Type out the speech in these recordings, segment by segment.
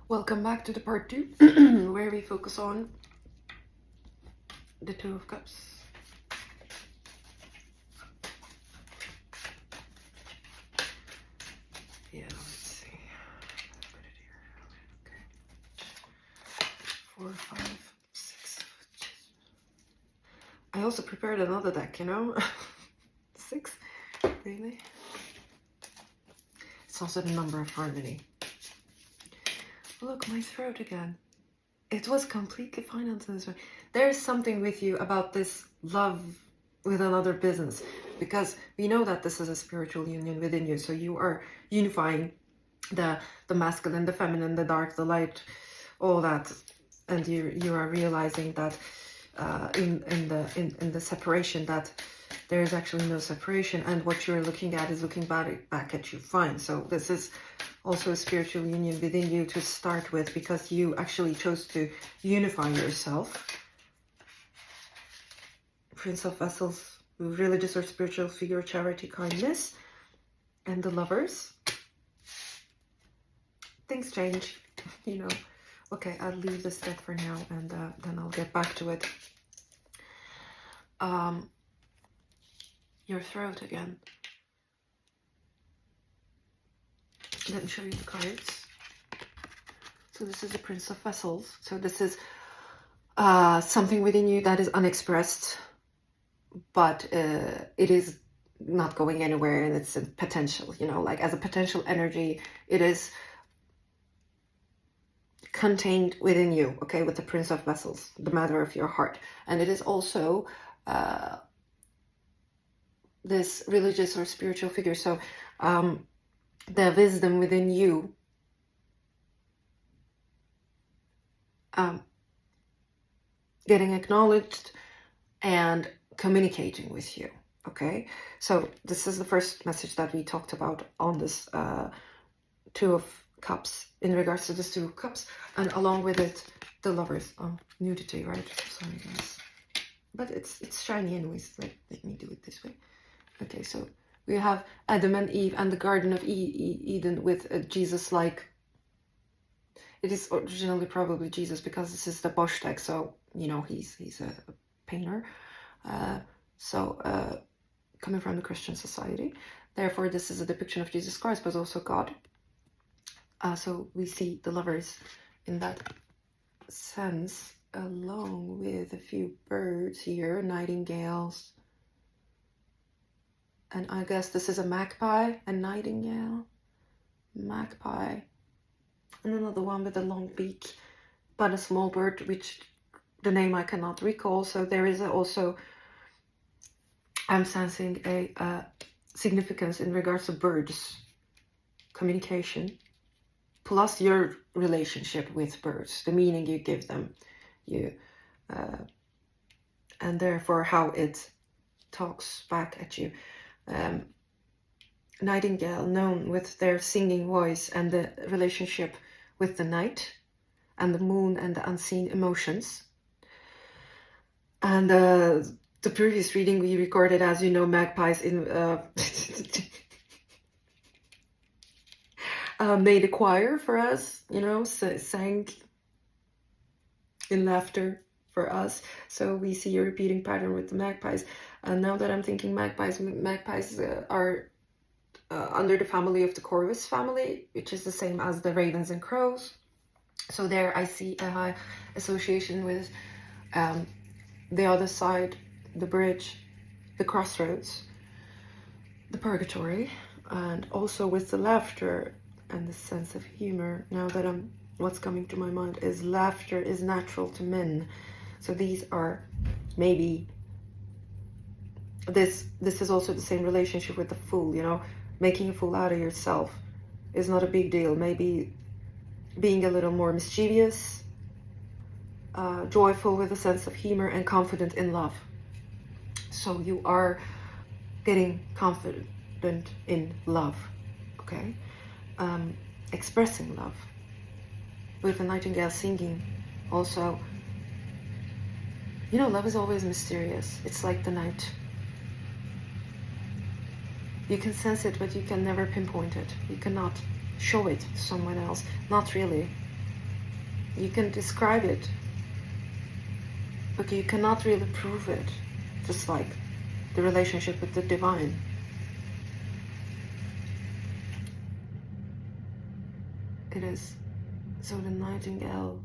Welcome back to the part 2, where we focus on the Two of Cups. Yeah, let's see. Put it here. Okay. 4, 5, 6. I also prepared another deck, you know? 6? Really? It's also the number of harmony. Look, my throat again. It was completely fine until this way. There is something with you about this love with another business, because we know that this is a spiritual union within you. So you are unifying the masculine, the feminine, the dark, the light, all that, and you are realizing that in the separation that there is actually no separation, and what you're looking at is looking back at you. Fine. So this is also a spiritual union within you to start with, because you actually chose to unify yourself. Prince of Vessels, religious or spiritual figure, charity, kindness, and the Lovers. Things change, you know. Okay, I'll leave this deck for now, and then I'll get back to it. Your throat again. Let me show you the cards. So this is the Prince of Vessels. So this is something within you that is unexpressed, but it is not going anywhere, and it's a potential, you know, like as a potential energy, it is contained within you, okay, with the Prince of Vessels, the matter of your heart. And it is also this religious or spiritual figure. So the wisdom within you getting acknowledged and communicating with you, okay? So this is the first message that we talked about on this Two of Cups, in regards to this Two of Cups, and along with it, the Lovers. Nudity, right? Sorry, guys. But it's shiny anyways. Let me do it this way. Okay, so we have Adam and Eve and the Garden of Eden with a Jesus-like. It is originally probably Jesus, because this is the Bosch deck, so, you know, he's a painter. Coming from the Christian society. Therefore, this is a depiction of Jesus Christ, but also God. So we see the Lovers in that sense, along with a few birds here, nightingales. And I guess this is a magpie, a nightingale, magpie. And another one with a long beak, but a small bird, which the name I cannot recall. So there is also, I'm sensing a significance in regards to birds, communication, plus your relationship with birds, the meaning you give them, and therefore how it talks back at you. Nightingale, known with their singing voice and the relationship with the night and the moon and the unseen emotions. And the previous reading we recorded, as you know, magpies in made a choir for us, you know, sang in laughter for us. So we see a repeating pattern with the magpies. And now that I'm thinking magpies are under the family of the Corvus family, which is the same as the ravens and crows. So there I see a high association with the other side, the bridge, the crossroads, the purgatory, and also with the laughter and the sense of humor. Now that what's coming to my mind is laughter is natural to men. So these are maybe, this is also the same relationship with the fool, you know, making a fool out of yourself is not a big deal. Maybe being a little more mischievous, joyful with a sense of humor, and confident in love. So you are getting confident in love, okay? Expressing love with a nightingale singing. Also, you know, love is always mysterious. It's like the night. You can sense it, but you can never pinpoint it. You cannot show it to someone else. Not really. You can describe it, but you cannot really prove it. Just like the relationship with the divine. It is. So the nightingale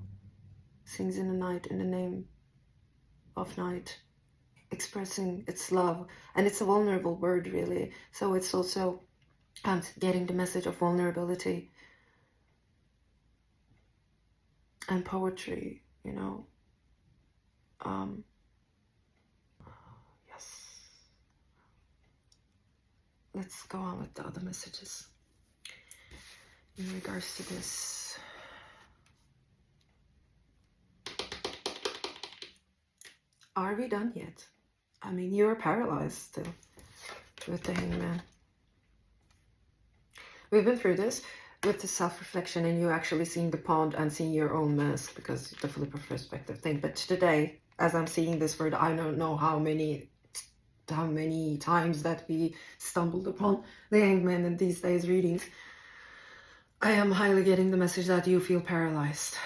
sings in the night in the name of night, expressing its love. And it's a vulnerable word, really. So it's also getting the message of vulnerability and poetry, you know. Yes. Let's go on with the other messages in regards to this. Are we done yet? I mean, you're paralyzed still with the Hangman. We've been through this with the self-reflection and you actually seeing the pond and seeing your own mask because the flip of perspective thing. But today, as I'm seeing this word, I don't know how many times that we stumbled upon the Hangman in these days' readings. I am highly getting the message that you feel paralyzed.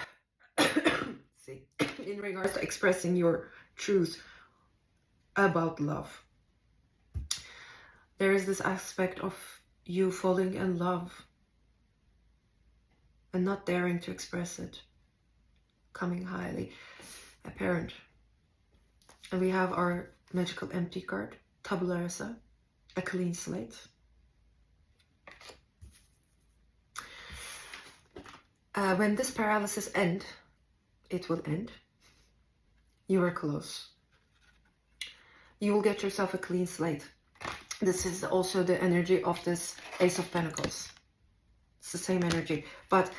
See, in regards to expressing your truth about love. There is this aspect of you falling in love and not daring to express it, coming highly apparent. And we have our magical empty card, tabula rasa, a clean slate. When this paralysis ends, it will end. You are close. You will get yourself a clean slate. This is also the energy of this Ace of Pentacles. It's the same energy, but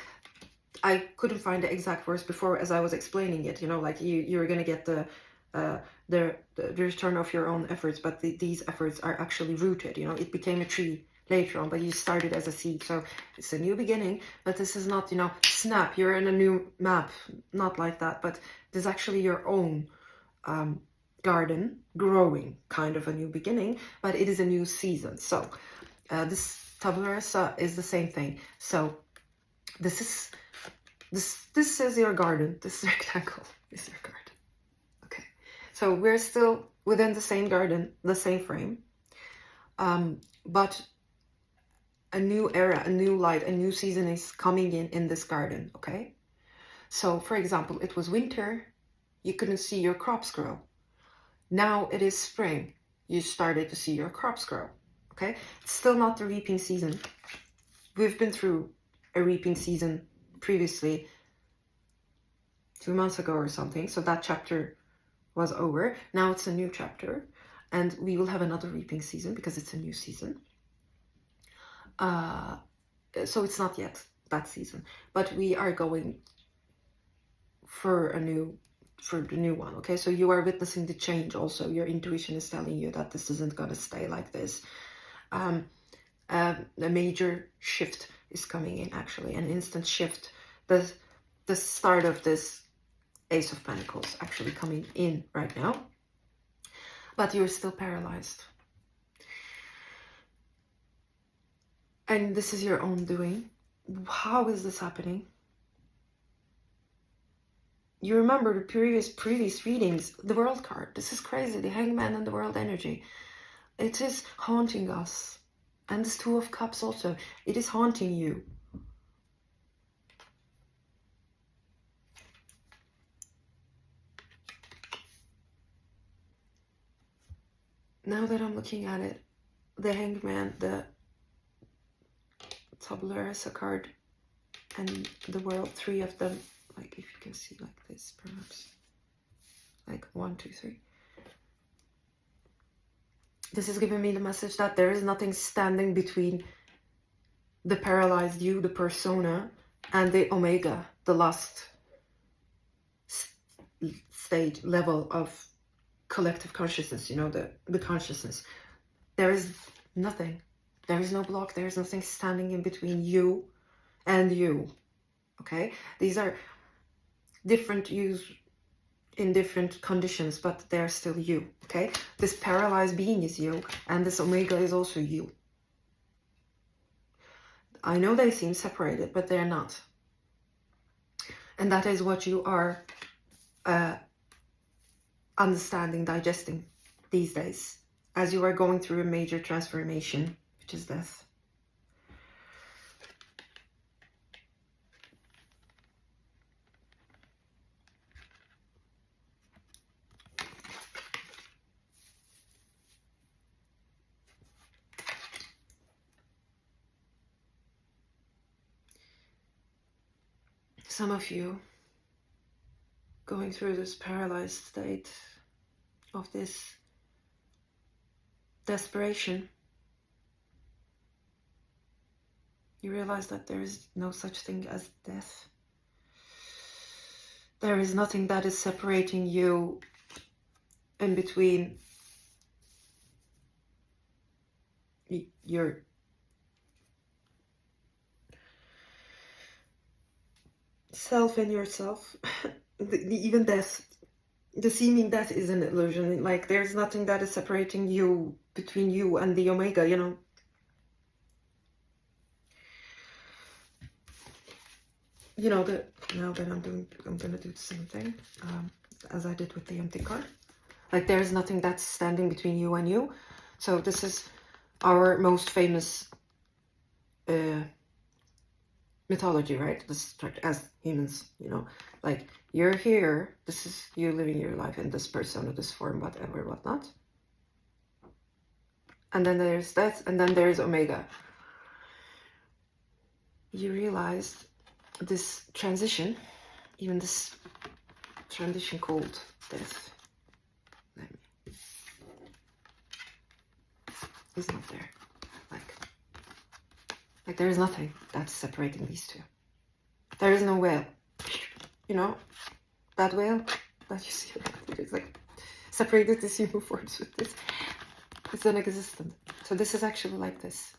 I couldn't find the exact words before as I was explaining it. You know, like you're gonna get the return of your own efforts, but these efforts are actually rooted. You know, it became a tree later on, but you started as a seed, so it's a new beginning. But this is not, you know, snap, you're in a new map, not like that. But this is actually your own garden growing, kind of a new beginning, but it is a new season. So this tabula rasa is the same thing. So this is your garden. This rectangle is your garden. Okay, so we're still within the same garden, the same frame, but a new era, a new light, a new season is coming in this garden. Okay, so for example, it was winter, you couldn't see your crops grow. Now it is spring, you started to see your crops grow. Okay, it's still not the reaping season. We've been through a reaping season previously 2 months ago or something, so that chapter was over. Now it's a new chapter, and we will have another reaping season because it's a new season. So it's not yet that season, but we are going for the new one. Okay, so you are witnessing the change. Also, your intuition is telling you that this isn't going to stay like this. A major shift is coming in, actually, an instant shift. The start of this Ace of Pentacles actually coming in right now, but you're still paralyzed. And this is your own doing. How is this happening? You remember the previous readings, the World card. This is crazy, the Hangman and the World energy. It is haunting us. And this Two of Cups also, it is haunting you. Now that I'm looking at it, the Hangman, the tabula rasa card, and the World, 3 of them, like if you can see like this, perhaps, like 1, 2, 3. This is giving me the message that there is nothing standing between the paralyzed you, the persona, and the Omega, the last stage level of collective consciousness, you know, the consciousness. There is nothing. There is no block. There is nothing standing in between you and you. Okay? These are different yous in different conditions, but they're still you. Okay? This paralyzed being is you, and this Omega is also you. I know they seem separated, but they're not. And that is what you are understanding, digesting these days, as you are going through a major transformation, which is death. Some of you going through this paralyzed state of this desperation, you realize that there is no such thing as death. There is nothing that is separating you in between your self and yourself. Even death, the seeming death is an illusion. Like, there's nothing that is separating you, between you and the Omega, you know. You know, now that I'm gonna do the same thing as I did with the empty card. Like, there's nothing that's standing between you and you. So this is our most famous mythology, right? This, as humans, you know, like, you're here, this is you living your life in this persona, this form, whatever, whatnot. And then there's death, and then there's Omega. You realized this transition, even this transition called death, is not there. Like there is nothing that's separating these two. There is no whale, you know, that whale that you see, it's like separated this human forms with this. It's non-existent. So this is actually like this.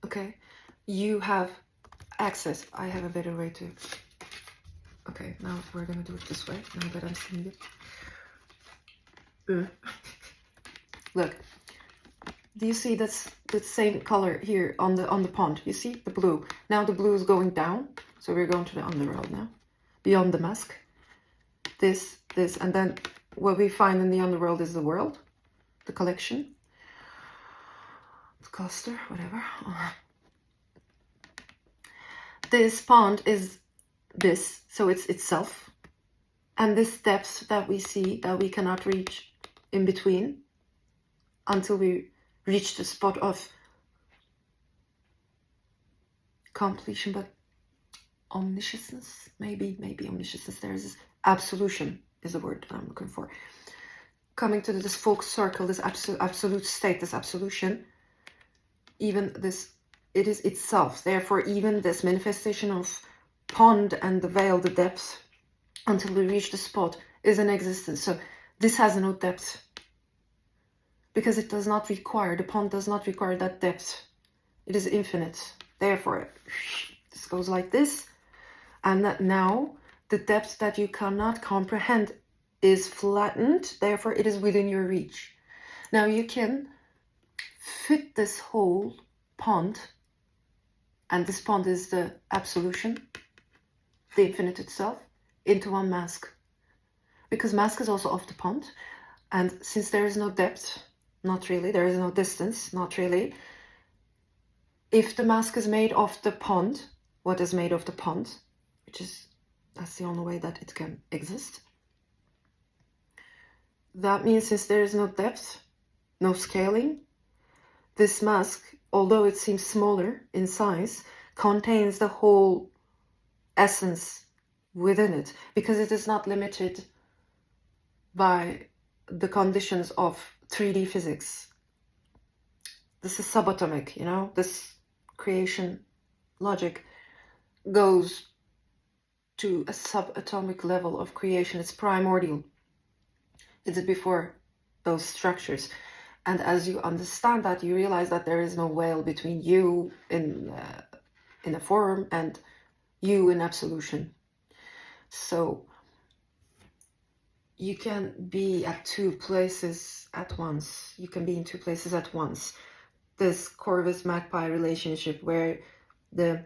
Okay, you have access. I have a better way to. Okay, now we're gonna do it this way. Now that I'm seeing it. Look, do you see that's the same color here on the pond? You see the blue. Now the blue is going down, so we're going to the underworld now, beyond the mask. This, and then what we find in the underworld is the world, the collection, the cluster, whatever. This pond is this, so it's itself, and this depth that we see that we cannot reach in between until we reach the spot of completion, but omniscience, maybe omniscience. There is this absolution is the word that I'm looking for. Coming to this full circle, this absolute state, this absolution, even this, it is itself. Therefore, even this manifestation of pond and the veil, the depth, until we reach the spot, is in existence. So this has no depth, because it does not require, the pond does not require that depth. It is infinite. Therefore, this goes like this, and that now the depth that you cannot comprehend is flattened. Therefore, it is within your reach. Now you can fit this whole pond, and this pond is the absolution, the infinite itself, into one mask. Because mask is also of the pond, and since there is no depth, not really, there is no distance, not really. If the mask is made of the pond, what is made of the pond, which is, that's the only way that it can exist. That means since there is no depth, no scaling, this mask, although it seems smaller in size, contains the whole essence within it, because it is not limited by the conditions of 3D physics. This is subatomic, you know, this creation logic goes to a subatomic level of creation. It's primordial. It's before those structures. And as you understand that, you realize that there is no veil between you in a form and you in absolution. So you can be at two places at once. You can be in two places at once. This Corvus Magpie relationship, where the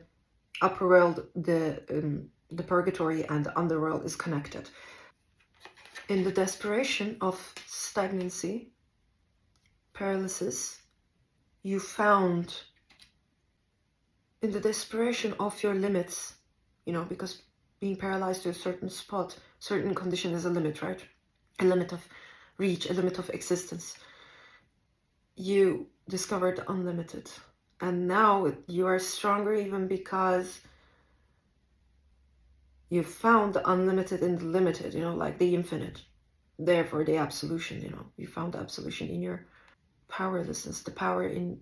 upper world, the purgatory, and the underworld is connected. In the desperation of stagnancy, paralysis, you found, in the desperation of your limits, you know, because being paralyzed to a certain spot, certain condition is a limit, right? A limit of reach, a limit of existence. You discovered unlimited. And now you are stronger even because you found the unlimited in the limited, you know, like the infinite. Therefore, the absolution, you know, you found the absolution in your powerlessness, the power in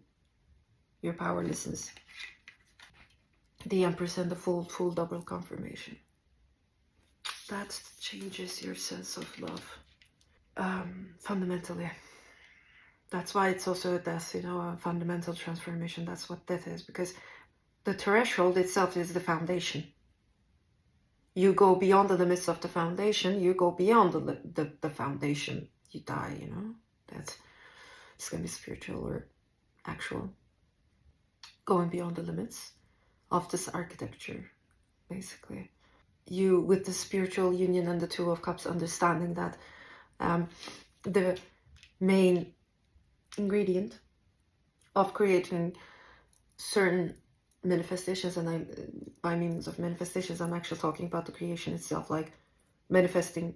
your powerlessness. The Empress and the full double confirmation. That changes your sense of love, fundamentally. That's why it's also a death, you know, a fundamental transformation. That's what death is, because the threshold itself is the foundation. You go beyond the limits of the foundation, you go beyond the foundation, you die, you know. It's going to be spiritual or actual. Going beyond the limits of this architecture, basically. You, with the spiritual union and the Two of Cups, understanding that the main ingredient of creating certain manifestations, and by means of manifestations, I'm actually talking about the creation itself, like manifesting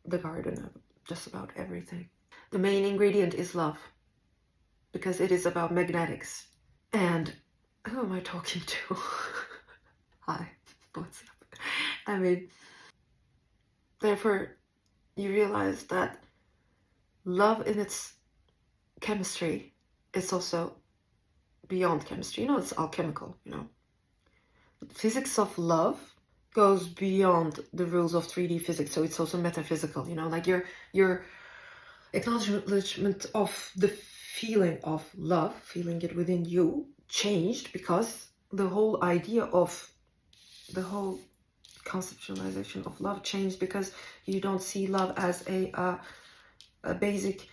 the garden of just about everything. The main ingredient is love, because it is about magnetics. And who am I talking to? Hi, what's up? I mean, therefore, you realize that love in its chemistry is also beyond chemistry. You know, it's alchemical, you know. Physics of love goes beyond the rules of 3D physics, so it's also metaphysical, you know, like your acknowledgement of the feeling of love, feeling it within you, changed because the whole idea of the whole conceptualization of love changed, because you don't see love as a basic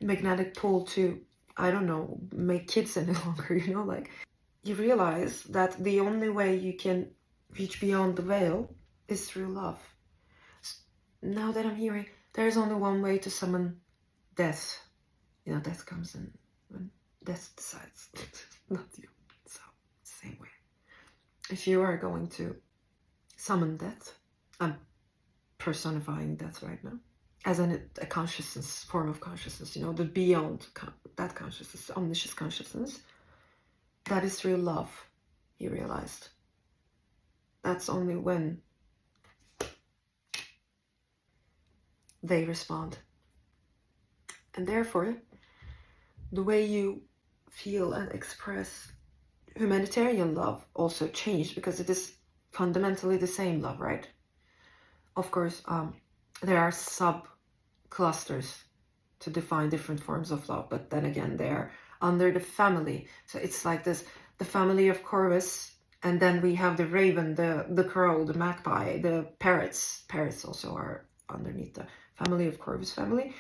magnetic pull to, I don't know, make kids any longer, you know, like you realize that the only way you can reach beyond the veil is through love. Now that I'm hearing, there's only one way to summon death. You know, death comes in when death decides, not you. So, same way. If you are going to summon death, I'm personifying death right now, as a consciousness, form of consciousness, you know, the beyond that consciousness, omniscient consciousness, that is through love, he realized. That's only when they respond. And therefore, the way you feel and express humanitarian love also changed, because it is fundamentally the same love, right? Of course, there are sub-clusters to define different forms of love, but then again, they're under the family. So it's like this, the family of Corvus, and then we have the raven, the crow, the magpie, the parrots. Parrots also are underneath the family of Corvus family.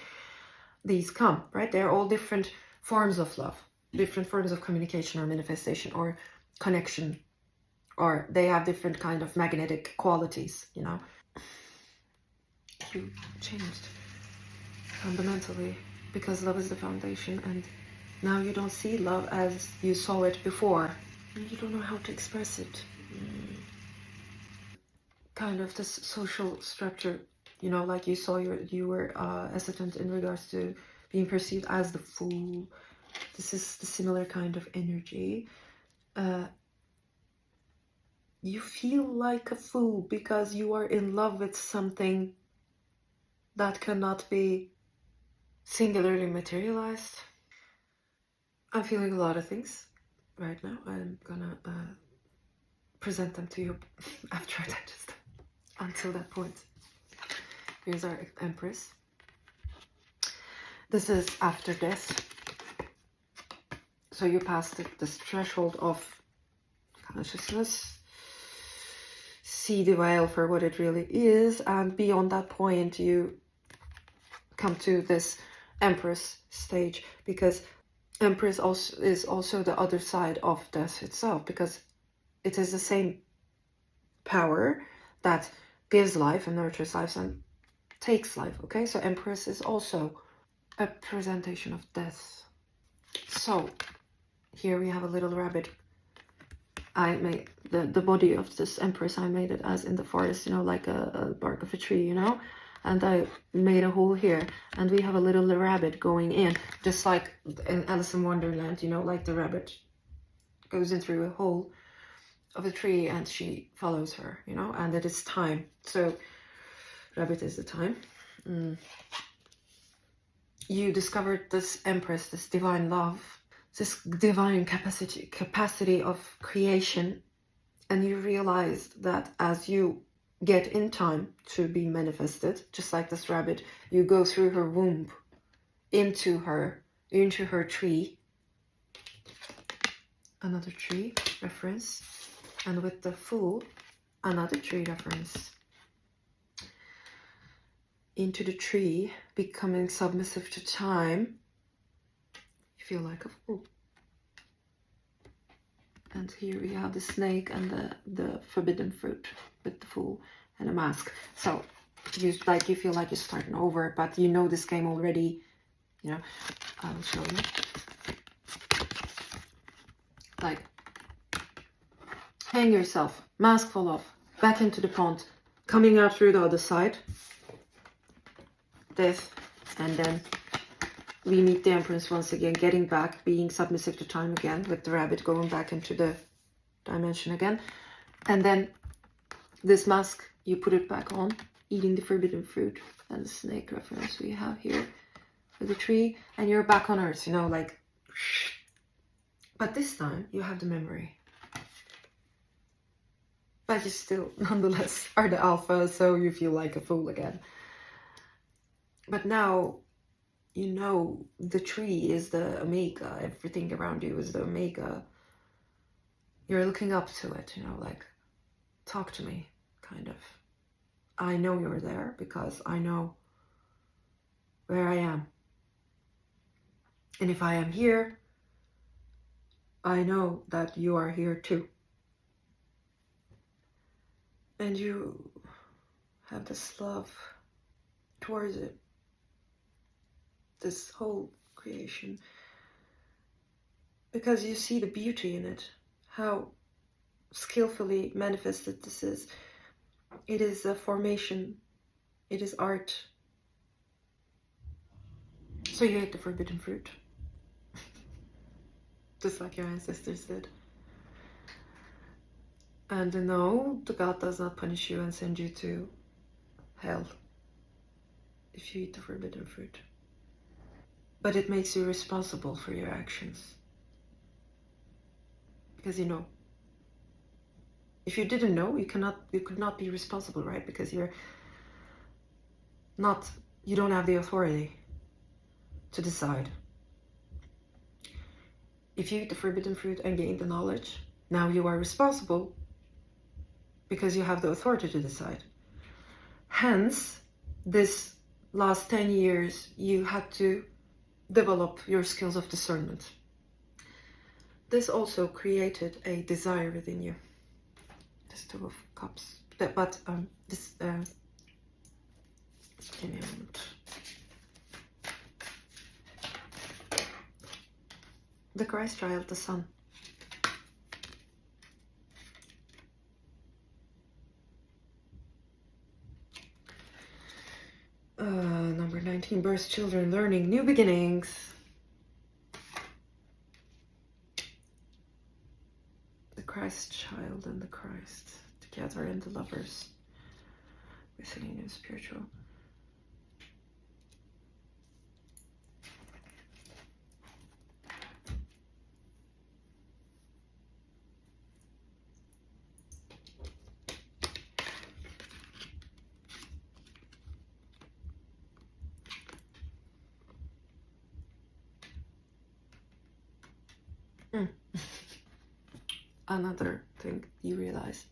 These come, right? They're all different forms of love, different forms of communication or manifestation or connection, or they have different kind of magnetic qualities, you know. You changed fundamentally, because love is the foundation, and now you don't see love as you saw it before. You don't know how to express it. Kind of this social structure, you know, like you were hesitant in regards to being perceived as the fool. This is the similar kind of energy. You feel like a fool because you are in love with something that cannot be singularly materialized. I'm feeling a lot of things right now. I'm gonna present them to you after I digest them. Until that point, here's our Empress. This is after death. So you pass this threshold of consciousness, see the veil for what it really is, and beyond that point you come to this Empress stage, because Empress also is also the other side of death itself, because it is the same power that gives life and nurtures life and takes life, okay? So Empress is also a presentation of death. So here we have a little rabbit. I made the body of this Empress, I made it as in the forest, you know, like a bark of a tree, you know? And I made a hole here, and we have a little rabbit going in, just like in Alice in Wonderland, you know, like the rabbit goes in through a hole of a tree and she follows her, you know, and it is time. So rabbit is the time. You discovered this Empress, this divine love, this divine capacity of creation, and you realized that as you get in time to be manifested, just like this rabbit, you go through her womb into her tree. Another tree reference, and with the Fool, another tree reference. Into the tree, becoming submissive to time, you feel like a fool. And here we have the snake and the forbidden fruit with the Fool and a mask. So you feel like you're starting over, but you know this game already. You know, I will show you. Like, hang yourself, mask fall off, back into the pond, coming out through the other side. Death, and then we meet the Empress once again, getting back, being submissive to time again, with the rabbit going back into the dimension again. And then this mask, you put it back on, eating the forbidden fruit, and the snake reference we have here with the tree, and you're back on Earth, you know, like. But this time you have the memory, but you still nonetheless are the alpha, so you feel like a fool again. But now, you know, the tree is the omega, everything around you is the omega. You're looking up to it, you know, like, talk to me, kind of. I know you're there because I know where I am. And if I am here, I know that you are here too. And you have this love towards it. This whole creation, because you see the beauty in it, how skillfully manifested this is. It is a formation, it is art. So you ate the forbidden fruit, just like your ancestors did. And no, the God does not punish you and send you to hell if you eat the forbidden fruit. But it makes you responsible for your actions. Because you know. If you didn't know, you could not be responsible, right? Because you don't have the authority to decide. If you eat the forbidden fruit and gain the knowledge, now you are responsible because you have the authority to decide. Hence, this last 10 years, you had to develop your skills of discernment. This also created a desire within you. This Two of Cups. But this... give me a moment. The Christ child, the Sun. Number 19, birth, children, learning, new beginnings. The Christ child and the Christ together, and the lovers. We're singing new spiritual. Another thing you realize.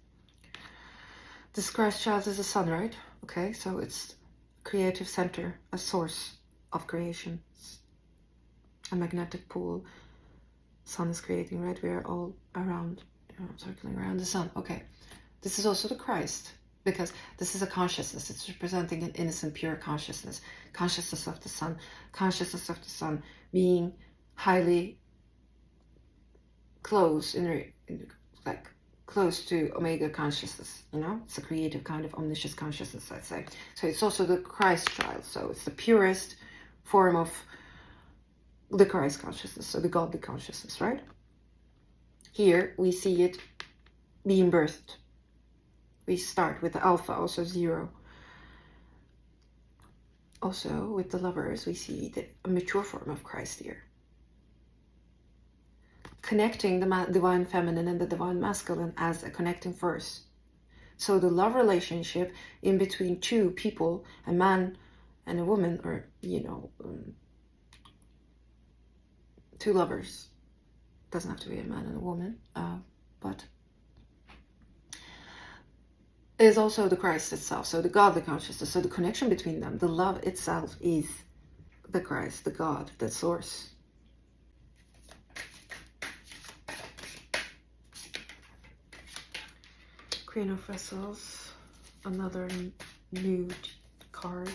This Christ child is the sun, right? Okay, so it's creative center, a source of creation, a magnetic pool. Sun is creating, right? We are all around circling around the sun. Okay, this is also the Christ, because this is a consciousness. It's representing an innocent, pure consciousness. Consciousness of the sun. Consciousness of the sun being highly close, like close to Omega consciousness, you know? It's a creative kind of omniscious consciousness, I'd say. So it's also the Christ child. So it's the purest form of the Christ consciousness, so the godly consciousness, right? Here we see it being birthed. We start with the alpha, also 0. Also, with the lovers, we see a mature form of Christ here. Connecting the divine feminine and the divine masculine as a connecting force. So the love relationship in between two people, a man and a woman, or, you know, two lovers. Doesn't have to be a man and a woman, but is also the Christ itself, so the godly consciousness, so the connection between them, the love itself is the Christ, the God, the source. Queen of Vessels, another nude card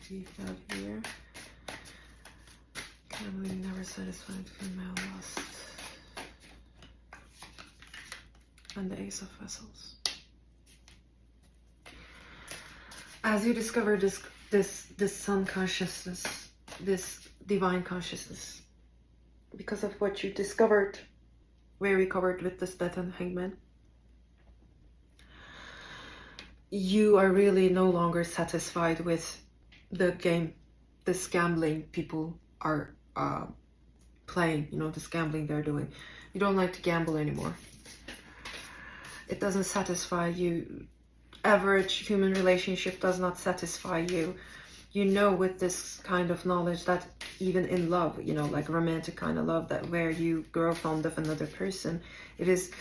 we have here. Gambling never satisfied, female lust. And the Ace of Vessels. As you discover this sun consciousness, this divine consciousness, because of what you discovered, where we covered with this Death and Hangman, you are really no longer satisfied with the game, this gambling people are playing, you know, this gambling they're doing. You don't like to gamble anymore. It doesn't satisfy you. Average human relationship does not satisfy you. You know, with this kind of knowledge that even in love, you know, like romantic kind of love, that where you grow fond of another person, it is,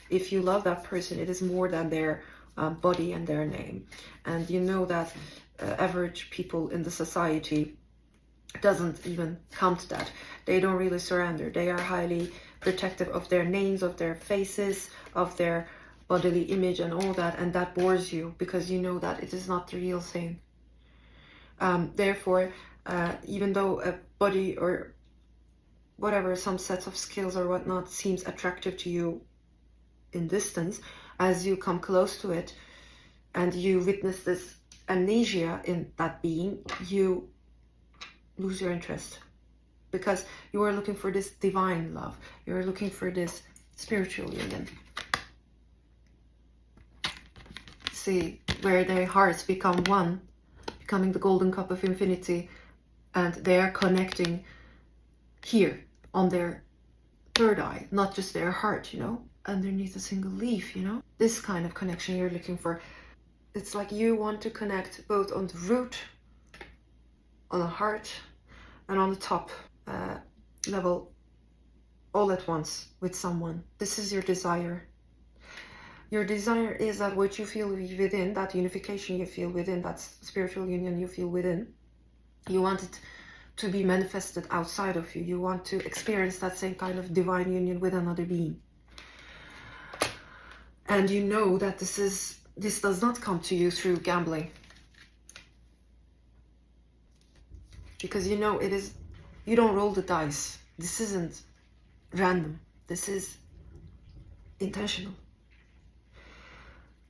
if you love that person, it is more than their body and their name. And you know that average people in the society doesn't even count that. They don't really surrender. They are highly protective of their names, of their faces, of their bodily image and all that, and that bores you because you know that it is not the real thing. Therefore, even though a body or whatever, some sets of skills or whatnot seems attractive to you in distance, as you come close to it and you witness this amnesia in that being, you lose your interest because you are looking for this divine love. You're looking for this spiritual union. See, where their hearts become one, becoming the golden cup of infinity, and they are connecting here on their third eye, not just their heart, you know, underneath a single leaf, you know. This kind of connection you're looking for. It's like you want to connect both on the root, on the heart, and on the top level all at once with someone. This is your desire. Your desire is that what you feel within, that unification you feel within, that spiritual union you feel within, you want it to be manifested outside of you. You want to experience that same kind of divine union with another being. And you know that this does not come to you through gambling. Because you know you don't roll the dice. This isn't random. This is intentional.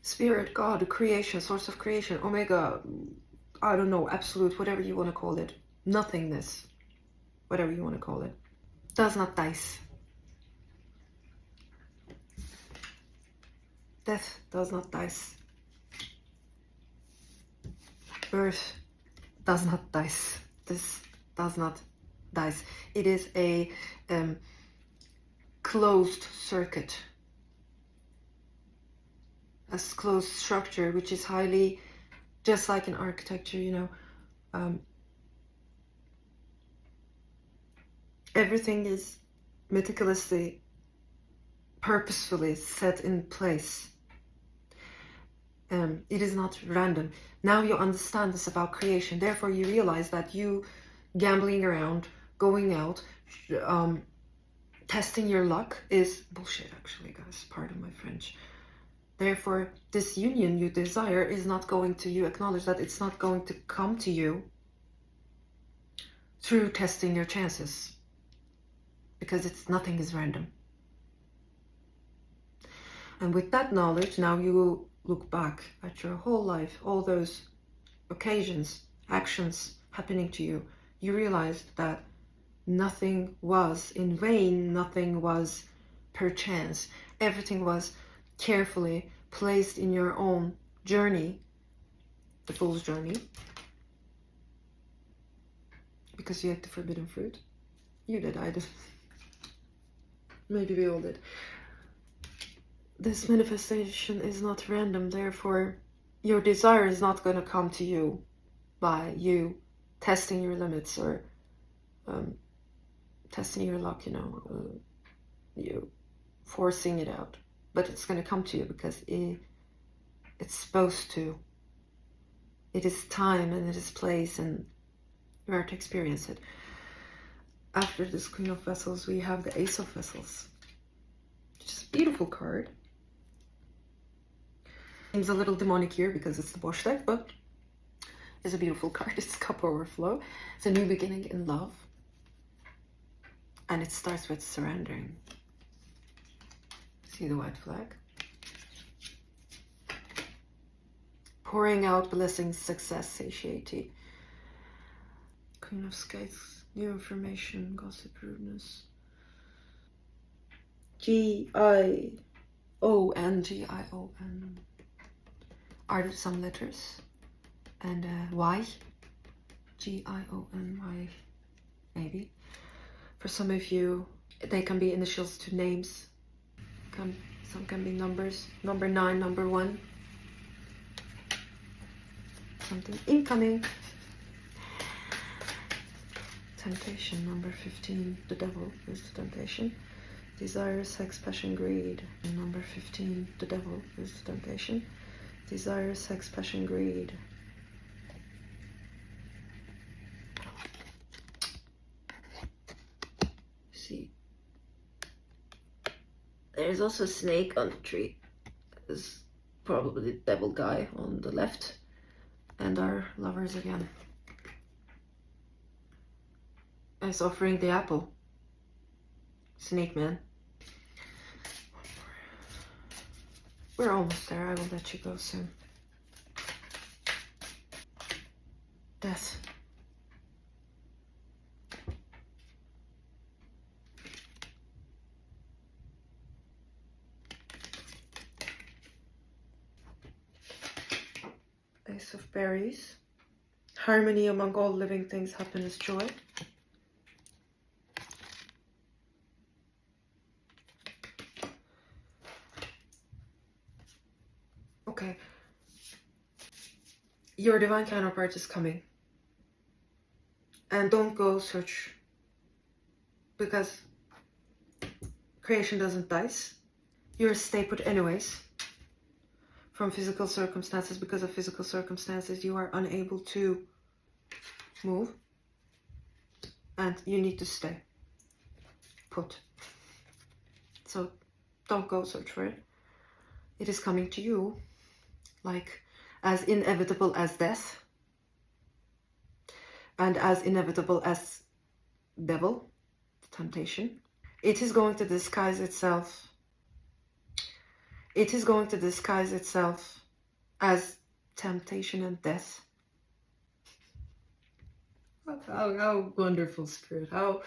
Spirit, God, creation, source of creation, Omega, I don't know, absolute, whatever you want to call it, nothingness, whatever you want to call it, does not dice. Death does not dice. Birth does not dice. This does not dice. It is a closed circuit. A closed structure, which is highly, just like in architecture, you know, everything is meticulously, purposefully set in place. It is not random. Now you understand this about creation. Therefore, you realize that you gambling around, going out, testing your luck is bullshit, actually, guys. Pardon my French. Therefore, this union you desire is not going to, you acknowledge that it's not going to come to you through testing your chances. Because nothing is random. And with that knowledge, now you will look back at your whole life, all those occasions, actions happening to you. You realized that nothing was in vain, nothing was per chance. Everything was carefully placed in your own journey, the fool's journey. Because you ate the forbidden fruit. You did, I did. Maybe we all did. This manifestation is not random, therefore your desire is not going to come to you by you testing your limits or testing your luck, you forcing it out. But it's going to come to you because it's supposed to. It is time and it is place and you are to experience it. After this Queen of Vessels, we have the Ace of Vessels. Which is a beautiful card. Seems a little demonic here because it's the Bosch deck, but it's a beautiful card. It's cup overflow. It's a new beginning in love. And it starts with surrendering. See the white flag? Pouring out blessings, success, satiety. Queen of Scythes, new information, gossip, rudeness. Gion, Gion. Are there some letters? And Y? Giony, maybe. For some of you, they can be initials to names. Some can be numbers. Number 9, number 1. Something incoming. Temptation, number 15. The devil is the temptation. Desire, sex, passion, greed. And number 15. The devil is the temptation. Desire, sex, passion, greed. See. There's also a snake on the tree. There's probably the devil guy on the left. And our lovers again. Is offering the apple. Snake man. We're almost there. I will let you go soon. Death. Ace of berries. Harmony among all living things, happiness, joy. Okay. Your divine counterpart is coming. And don't go search. Because creation doesn't dice. You're stay put anyways. From physical circumstances, because of physical circumstances, you are unable to move. And you need to stay put. So don't go search for it. It is coming to you. Like as inevitable as death and as inevitable as devil, temptation. It is going to disguise itself. It is going to disguise itself as temptation and death. How wonderful, Spirit. How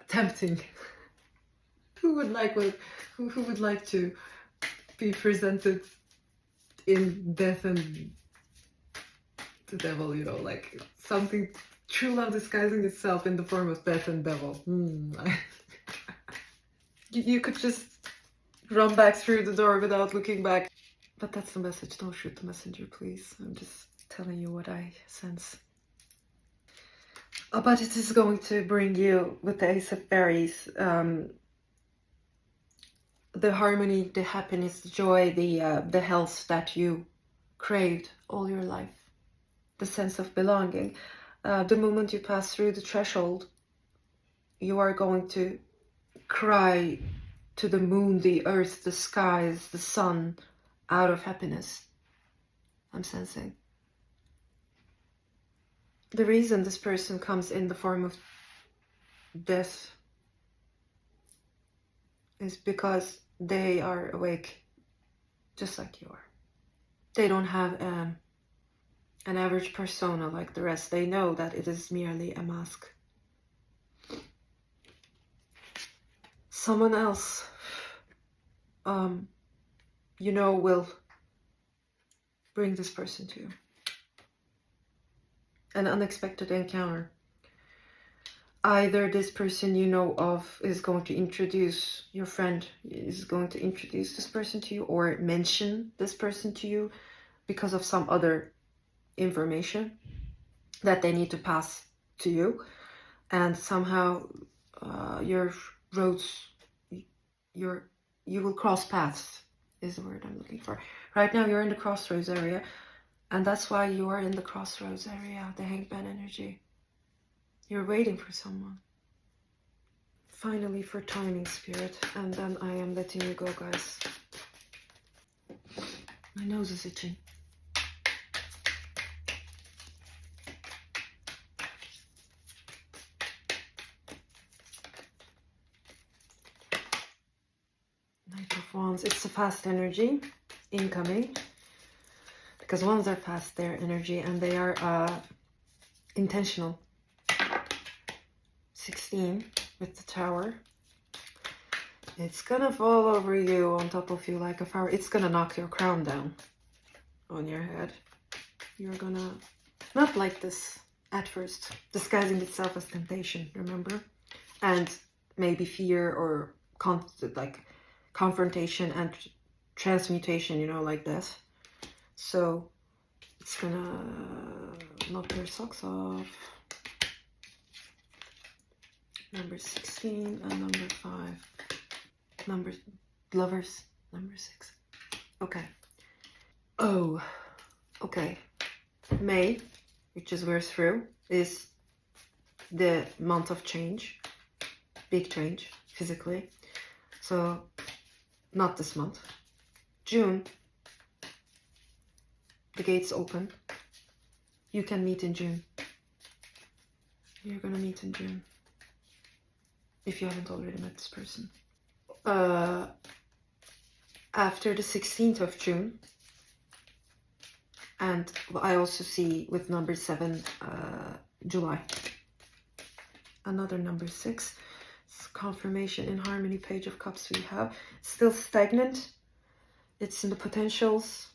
tempting. Who would like to be presented in death and the devil, like something, true love disguising itself in the form of death and devil. You could just run back through the door without looking back. But that's the message. Don't shoot the messenger, please. I'm just telling you what I sense. But it is going to bring you, with the Ace of Berries, the harmony, the happiness, the joy, the health that you craved all your life. The sense of belonging. The moment you pass through the threshold you are going to cry to the moon, the earth, the skies, the sun, out of happiness. I'm sensing. The reason this person comes in the form of death is because they are awake, just like you are. They don't have an average persona like the rest. They know that it is merely a mask. Someone else, you know, will bring this person to you. An unexpected encounter. Either this person you know of is going to introduce, your friend is going to introduce this person to you, or mention this person to you because of some other information that they need to pass to you, and somehow your roads, you will cross paths, is the word I'm looking for. Right now you're in the crossroads area, and that's why you are in the crossroads area, the hangman energy. You're waiting for someone. Finally, for timing, spirit, and then I am letting you go, guys. My nose is itching. Knight of Wands. It's a fast energy incoming, because wands are fast, their energy, and they are intentional. 16 with the Tower. It's gonna fall over you, on top of you like a flower. It's gonna knock your crown down on your head. You're gonna, not like this at first, disguising itself as temptation, remember? And maybe fear or confrontation and transmutation, you know, like this. So it's gonna knock your socks off. Number 16 and number 5. Lovers, number 6. Okay. Oh, okay. May, which is we're through, is the month of change. Big change, physically. So, not this month. June, the gates open. You can meet in June. You're gonna meet in June. If you haven't already met this person. After the 16th of June, and I also see with number 7, July. Another number 6. It's confirmation in harmony, Page of Cups we have. Still stagnant. It's in the potentials.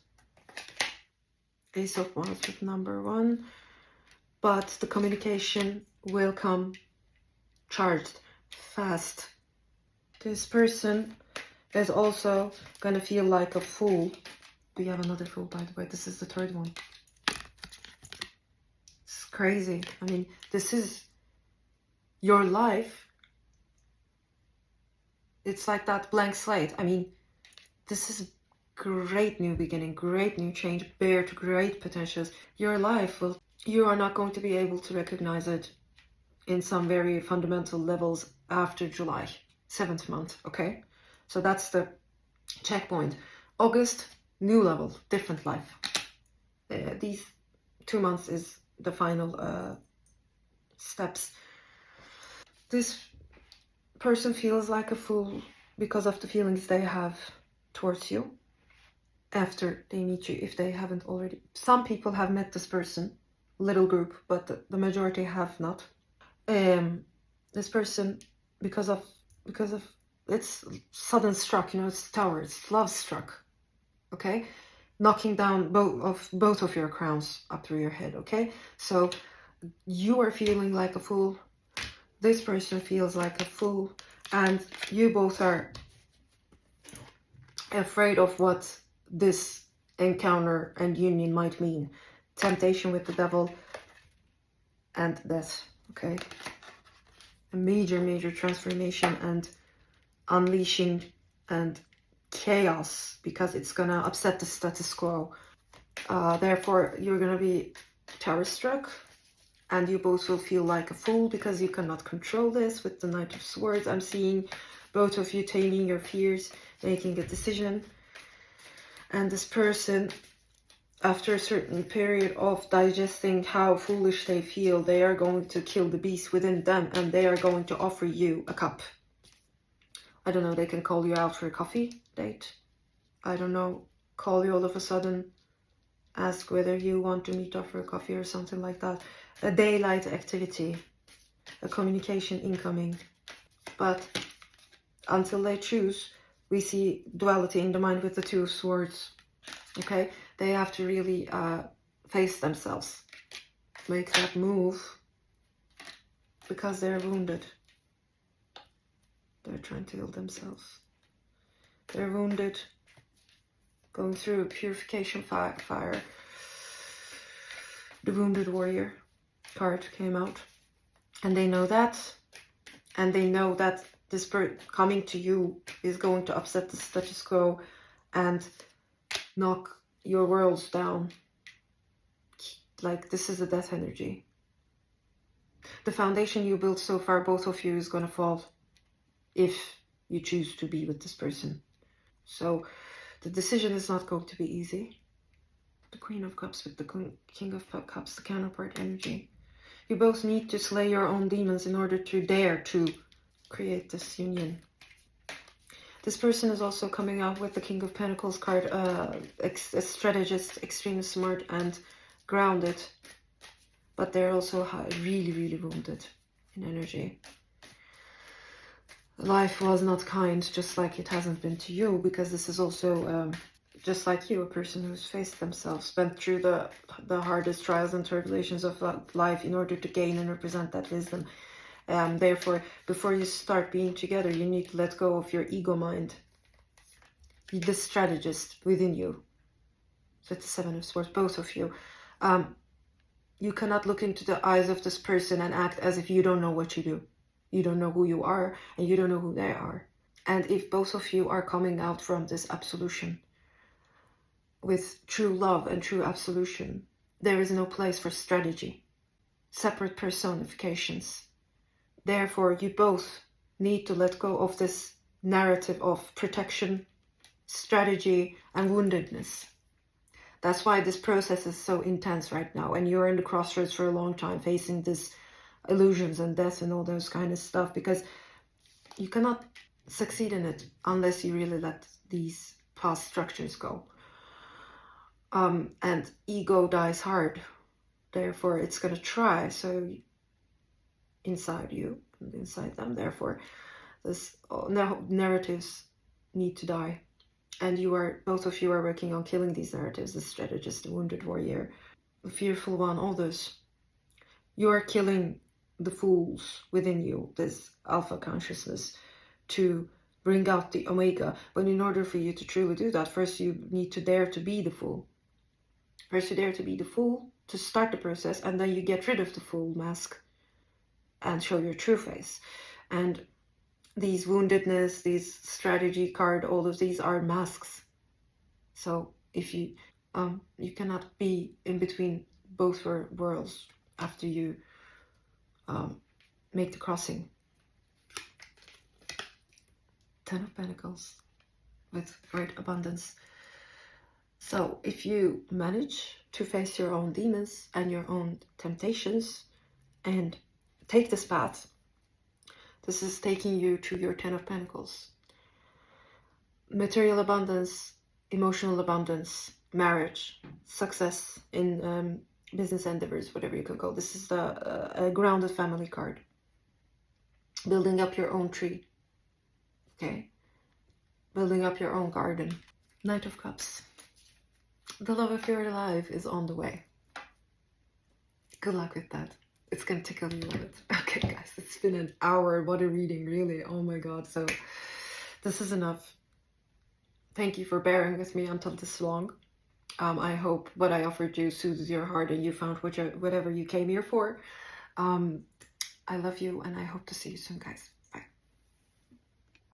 Ace of Wands with number 1. But the communication will come charged. Fast. This person is also gonna feel like a fool. We have another fool, by the way. This is the 3rd one. It's crazy. I mean, this is your life. It's like that blank slate. I mean, this is great new beginning, great new change, bear to great potentials. Your life will, you are not going to be able to recognize it in some very fundamental levels after July, 7th month, okay? So that's the checkpoint. August, new level, different life. These 2 months is the final steps. This person feels like a fool because of the feelings they have towards you after they meet you, if they haven't already. Some people have met this person, little group, but the majority have not. This person, because of it's sudden struck, you know, it's Tower, it's love struck, okay, knocking down both of your crowns up through your head, okay? So you are feeling like a fool, this person feels like a fool, and you both are afraid of what this encounter and union might mean. Temptation with the devil and death, okay? A major transformation and unleashing and chaos, because it's gonna upset the status quo. Therefore, you're gonna be Tower struck. And you both will feel like a fool because you cannot control this with the Knight of Swords. I'm seeing both of you taming your fears, making a decision. And this person, after a certain period of digesting how foolish they feel, they are going to kill the beast within them and they are going to offer you a cup. I don't know, they can call you out for a coffee date. I don't know, call you all of a sudden, ask whether you want to meet up for a coffee or something like that. A daylight activity, a communication incoming. But until they choose, we see duality in the mind with the Two of Swords. Okay, they have to really face themselves, make that move, because they're wounded. They're trying to heal themselves. They're wounded, going through a purification fire. The Wounded Warrior card came out, and they know that, and they know that this bird coming to you is going to upset the status quo and knock your worlds down. Like, this is a death energy. The foundation you built so far, both of you, is going to fall if you choose to be with this person. So the decision is not going to be easy. The Queen of Cups with the King of Cups, the counterpart energy. You both need to slay your own demons in order to dare to create this union. This person is also coming out with the King of Pentacles card, a strategist, extremely smart and grounded, but they're also really, really wounded in energy. Life was not kind, just like it hasn't been to you, because this is also, just like you, a person who's faced themselves, went through the hardest trials and tribulations of life in order to gain and represent that wisdom. Therefore, before you start being together, you need to let go of your ego mind, the strategist within you. So it's the Seven of Swords, both of you. You cannot look into the eyes of this person and act as if you don't know what you do. You don't know who you are, and you don't know who they are. And if both of you are coming out from this absolution with true love and true absolution, there is no place for strategy, separate personifications. Therefore, you both need to let go of this narrative of protection, strategy, and woundedness. That's why this process is so intense right now, and you're in the crossroads for a long time, facing this illusions and death and all those kind of stuff, because you cannot succeed in it unless you really let these past structures go. And ego dies hard, therefore it's going to try. So inside you and inside them, therefore this narratives need to die, and both of you are working on killing these narratives. The strategist, the Wounded Warrior, the Fearful One, all those. You are killing the fools within you, this alpha consciousness, to bring out the omega. But in order for you to truly do that, first you need to dare to be the fool. First you dare to be the fool to start the process, and then you get rid of the fool mask and show your true face. And these woundedness, these strategy card, all of these are masks. So if you cannot be in between both worlds after you make the crossing. Ten of Pentacles with great abundance. So if you manage to face your own demons and your own temptations and take this path, this is taking you to your Ten of Pentacles. Material abundance, emotional abundance, marriage, success in business endeavors, whatever you can call. This is a grounded family card. Building up your own tree. Okay? Building up your own garden. Knight of Cups. The love of your life is on the way. Good luck with that. It's going to tickle you a bit. Okay, guys, it's been an hour. What a reading, really. Oh my god. So this is enough. Thank you for bearing with me until this long. I hope what I offered you soothes your heart and you found whatever you came here for. I love you, and I hope to see you soon, guys.